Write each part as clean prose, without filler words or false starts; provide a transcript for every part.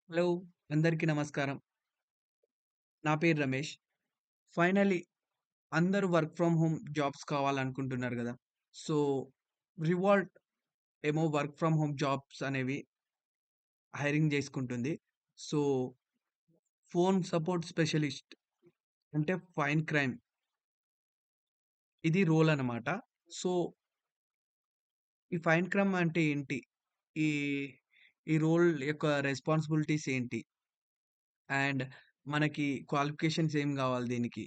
Hello! అందరికీ నమస్కారం. నా పేరు రమేష్. ఫైనల్లీ అందరూ వర్క్ ఫ్రమ్ హోమ్ జాబ్స్ కావాలనుకుంటున్నారు గదా! సో, రివాల్ట్ ఏమో వర్క్ ఫ్రమ్ హోమ్ జాబ్స్ అనేవి హైరింగ్ జేసుకుంటుంది. సో, ఫోన్ సపోర్ట్ స్పెషలిస్ట్ అంటే ఫైన్ క్రైమ్ ఇది రోల్ అన్నమాట. సో, ఈ ఫైన్ క్రైమ్ అంటే ఏంటి? ఈ ఈ రోల్ యొక్క రెస్పాన్సిబిలిటీస్ ఏంటి? అండ్ మనకి క్వాలిఫికేషన్స్ ఏం గావాలి దీనికి?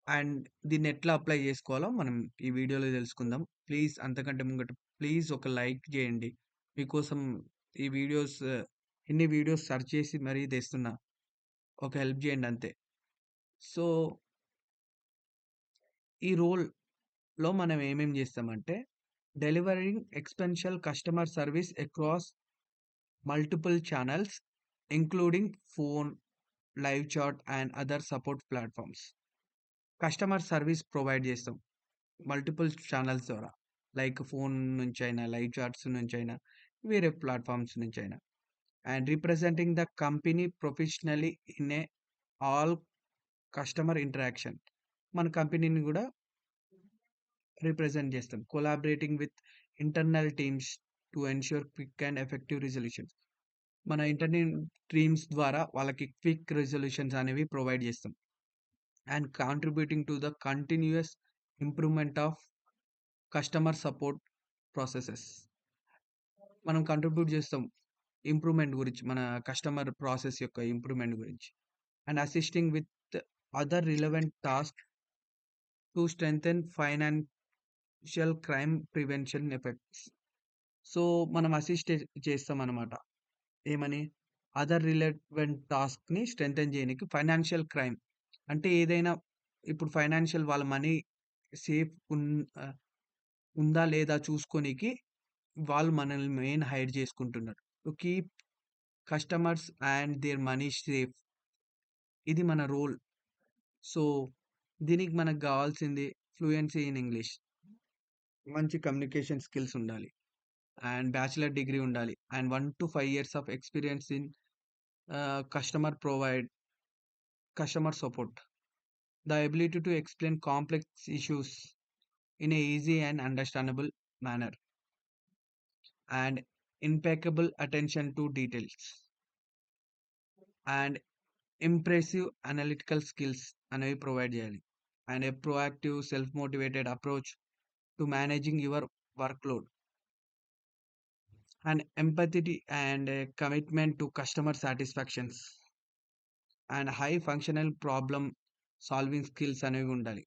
అండ్ దీన్నెట్లా అప్లై జేసుకోవాలో మనం ఈ వీడియోలో దెలుసుకుందాం. ప్లీజ్ అంతకంటే ముంగట ప్లీజ్ ఒక లైక్ జేయండి. మీకోసం ఈ వీడియోస్ ఇన్ని వీడియోస్ సెర్చ్ చేసి మరీ తెస్తున్నా. ఒక హెల్ప్ జేయండి అంతే. సో, ఈ రోల్‌లో మనం ఏమేం జేస్తామంటే, delivering exceptional customer service across multiple channels including phone, live chat and other support platforms. Customer service provide జేస్తాం. మల్టిపుల్ ఛానెల్స్ ద్వారా. లైక్ ఫోన్ నుంచైనా, లైవ్ చాట్స్ నుంచైనా, వేరే ప్లాట్‌ఫార్మ్స్ నుంచైనా. And representing the company professionally in all customer interaction. మన కంపెనీని గూడా represent జేస్తాం. Collaborating with internal teams to ensure quick and effective resolutions. మన ఇంటర్నల్ టీమ్స్ ద్వారా వాళ్ళకి క్విక్ రిజల్యూషన్స్ అనేవి ప్రొవైడ్ జేస్తాం. And contributing to the continuous improvement of customer support processes. మనం కాంట్రిబ్యూట్ జేస్తాం. ఇంప్రూవ్‌మెంట్ గురించి. మన కస్టమర్ ప్రాసెస్ యొక్క ఇంప్రూవ్‌మెంట్ గురించి. And assisting with other relevant task to strengthen financial crime prevention effects. So, మనం assist చేస్తామనమాట. ఏమని? అదర్ రిలవెంట్ టాస్క్‌ని స్ట్రెంథెన్ జేయనీకి ఫైనాన్షియల్ క్రైమ్. అంటే ఏదైనా ఇప్పుడు ఫైనాన్షియల్ వాళ్ళ మనీ సేఫ్ ఆహ్, ఉందా లేదా చూసుకోనీకి వాళ్ళు మనల్ని మెయిన్ హైర్ జేసుకుంటున్నారు. To keep customers and their money safe. ఇది మన రోల్. సో, దీనికి మనకు గావాల్సింది ఫ్లూయెన్సీ ఇన్ ఇంగ్లీష్. మంచి కమ్యూనికేషన్ స్కిల్స్ ఉండాలి. అండ్ బ్యాచిలర్ డిగ్రీ ఉండాలి. And 1-5 years of experience in customer support. The ability to explain complex issues in a easy and understandable manner. And impeccable attention to details. And impressive analytical skills అనేవి provide జేయాలి. And a proactive self motivated approach to managing your workload. And empathy and commitment to customer satisfactions. And high functional problem solving skills అనేవి ఉండాలి.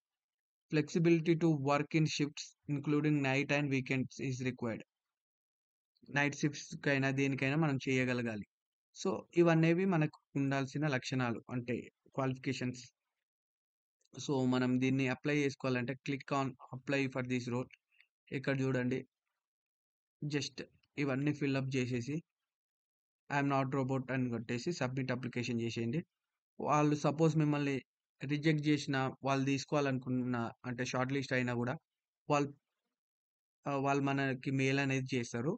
Flexibility to work in shifts including night and weekends is required. Night షిఫ్ట్స్‌కైనా దేనికైనా మనం చేయగలగాలి. So, ఇవనేవి మనకు ఉండాల్సిన లక్షణాలు. అంటే క్వాలిఫికేషన్స్. సో, మనం దీన్ని అప్లై చేసుకోవాలంటే click on apply for this role. ఇక్కడ చూడండి. జస్ట్ ఇవన్నీ ఫిల్ అప్ చేసేసి ఐయామ్ నాట్ రోబోట్ అని కొట్టేసి సబ్మిట్ అప్లికేషన్ చేసేయండి. వాళ్ళు సపోజ్ మిమ్మల్ని రిజెక్ట్ చేసినా, వాళ్ళు తీసుకోవాలనుకున్న అంటే షార్ట్ లిస్ట్ అయినా గూడా వాళ్ళు వాళ్ళు మనకి మెయిల్ అనేది చేస్తారు.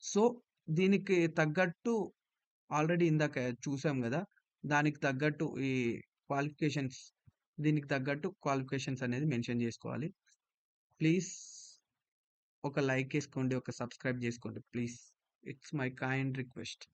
సో, దీనికి తగ్గట్టు ఆల్రెడీ ఇందాక చూసాం గదా! దానికి తగ్గట్టు ఈ క్వాలిఫికేషన్స్ దీనికి తగ్గట్టు క్వాలిఫికేషన్స్ అనేది మెన్షన్ జేసుకోవాలి. ప్లీజ్ ఒక లైక్ ఏసుకోండి. ఒక సబ్‌స్క్రైబ్ జేసుకోండి please. It's my kind request.